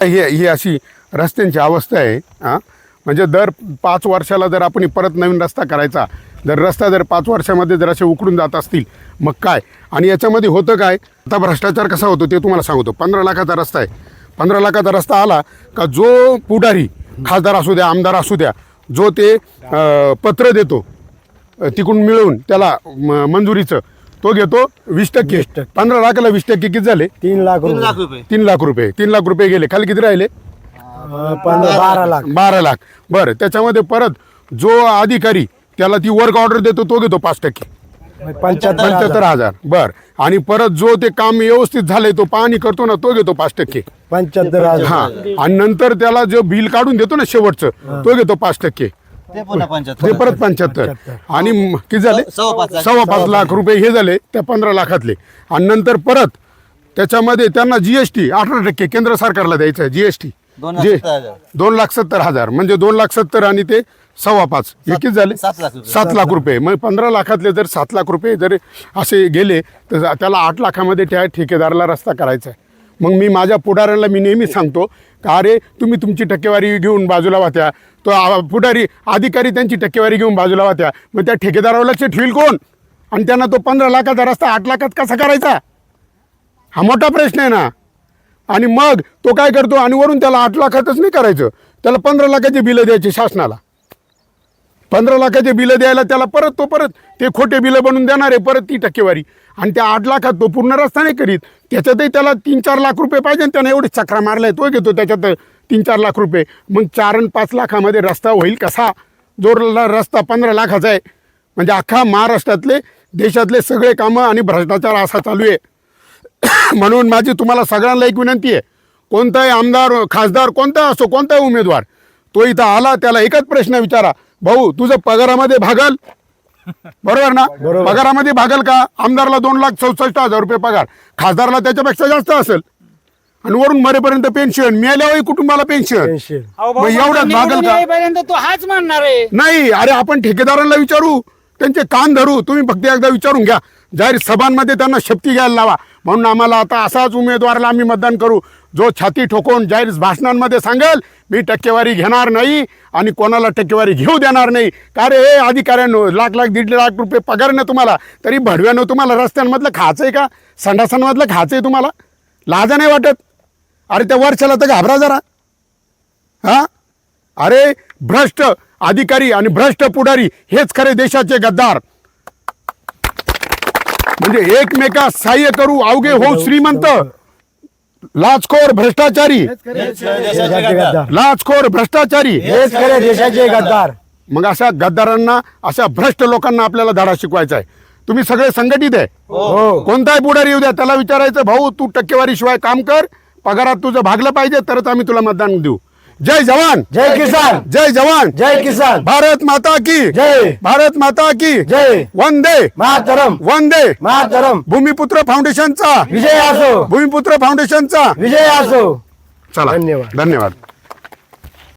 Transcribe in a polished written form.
ही अशी रस्त्यांची अवस्था आहे हां. म्हणजे दर 5 वर्षाला जर आपण परत नवीन रस्ता करायचा, जर रस्ता जर 5 वर्षामध्ये जर असे उकडून जात असतील मग काय. आणि याच्यामध्ये होतं काय, आता भ्रष्टाचार कसा होतो ते तुम्हाला सांगतो. 15 लाखाचा रस्ता आहे. 15 लाखाचा रस्ता आला का जो पुढारी, खासदार असू द्या, आमदार असू द्या, जो ते पत्र देतो तिकडून मिळवून त्याला मंजुरीचं, तो घेतो 20%. 15 लाखाला 20% किती झाले? 3 लाख 3 लाख रुपये. 3 लाख रुपये. 3 लाख रुपये गेले. खाली किती राहिले? 12 लाख. 12 लाख. बरं, त्याच्यामध्ये परत जो अधिकारी त्याला ती वर्क ऑर्डर देतो तो घेतो 5%, 75,000. बरं, आणि परत जो ते काम व्यवस्थित झालंय तो पाहणी करतो ना तो घेतो 5%, 75,000. हा. आणि नंतर त्याला जो बिल काढून देतो ना शेवटचं तो घेतो 5%, ते पुन्हा ते 75. परत 75. आणि किती झाले? 5.25 लाख रुपये हे झाले त्या 15 लाखातले. आणि नंतर परत त्याच्यामध्ये त्यांना GST 18% केंद्र सरकारला द्यायचं आहे. GST 2,70,000 म्हणजे 2,70,000 आणि ते 5.25 हे किती झाले? 7 लाख रुपये. मग 15 लाखातले जर 7 लाख रुपये जर असे गेले तर त्याला 8 लाखामध्ये त्या ठेकेदाराला रस्ता करायचा आहे. मग मी माझ्या पुढाऱ्यांना मी नेहमीच सांगतो का अरे तुम्ही तुमची टक्केवारी घेऊन बाजूला वाहत्या, तो पुढारी अधिकारी त्यांची टक्केवारी घेऊन बाजूला वाहत्या, मग त्या ठेकेदाराला लक्ष ठेवील कोण? आणि त्यांना तो 15 लाखाचा रस्ता 8 लाखात कसा करायचा? हा मोठा प्रश्न आहे ना. आणि मग तो काय करतो, आणि वरून त्याला 8 लाखातच नाही करायचं, त्याला 15 लाखाची बिलं द्यायची शासनाला. 15 लाखाचे बिलं द्यायला त्याला परत ते खोटे बिलं बनवून देणार आहे, परत ती टक्केवारी. आणि त्या 8 लाखात तो पूर्ण रस्ता नाही करीत, त्याच्यातही त्याला 3-4 लाख रुपये पाहिजे. त्याने एवढे चक्रा मारलाय, तो घेतो त्याच्यात 3-4 लाख रुपये. मग 4 आणि 5 लाखामध्ये रस्ता होईल कसा? जो रस्ता 15 लाखाचा आहे. म्हणजे अख्खा महाराष्ट्रातले देशातले सगळे कामं आणि भ्रष्टाचार असा चालू आहे. म्हणून माझी तुम्हाला सगळ्यांना एक विनंती आहे, कोणताही आमदार, खासदार, कोणता असो, कोणताही उमेदवार तो इथं आला त्याला एकच प्रश्न विचारा, भाऊ तुझं पगारामध्ये भागल? बरोबर ना? पगारामध्ये भागल का? आमदारला 2,64,000 रुपये पगार, खासदारला त्याच्यापेक्षा जास्त असेल. आणि वरून मरेपर्यंत पेन्शन, मिळाल्यावर कुटुंबाला पेन्शन. मग एवढंच भागल का? तो हाच म्हणणार आहे. नाही, अरे आपण ठेकेदारांना विचारू, त्यांचे कान धरू. तुम्ही फक्त एकदा विचारून घ्या, जाहीर सभांमध्ये त्यांना शपथी घ्यायला लावा. म्हणून आम्हाला आता असाच उमेदवाराला आम्ही मतदान करू जो छाती ठोकून जाहीर भाषणांमध्ये सांगेल मी टक्केवारी घेणार नाही आणि कोणाला टक्केवारी घेऊ देणार नाही. का रे हे अधिकाऱ्यांनो, लाख 1.5 लाख रुपये पगार ना तुम्हाला, तरी भडव्यानं तुम्हाला रस्त्यांमधलं खायचं आहे का? संडासांमधलं खायचं आहे तुम्हाला? लाजा नाही वाटत? अरे त्या वर्षाला तर घाबरा जरा. हां, अरे भ्रष्ट अधिकारी आणि भ्रष्ट पुढारी हेच खरे देशाचे गद्दार. म्हणजे एकमेकास सहाय्य करू अवघे हो श्रीमंत, लाचखोर भ्रष्टाचारी, लाचखोर भ्रष्टाचारी हेच खरे देशाचे गद्दार. मग अशा गद्दारांना, अशा भ्रष्ट लोकांना आपल्याला धडा शिकवायचा आहे. तुम्ही सगळे संघटित आहे. कोणताही पुढारी येऊ द्या, त्याला विचारायचं भाऊ तू टक्केवारी शिवाय काम कर, पगारात तुझं भागलं पाहिजे तरच आम्ही तुला मतदान देऊ. जय जवान, जय किसान, जय जवान, जय किसान. भारत माता की जय, भारत माता की जय. वंदे मातरम, वंदे मातरम. भूमिपुत्र फाउंडेशनचा विजय असो, भूमिपुत्र फाउंडेशनचा विजय असो. चला, धन्यवाद. धन्यवाद.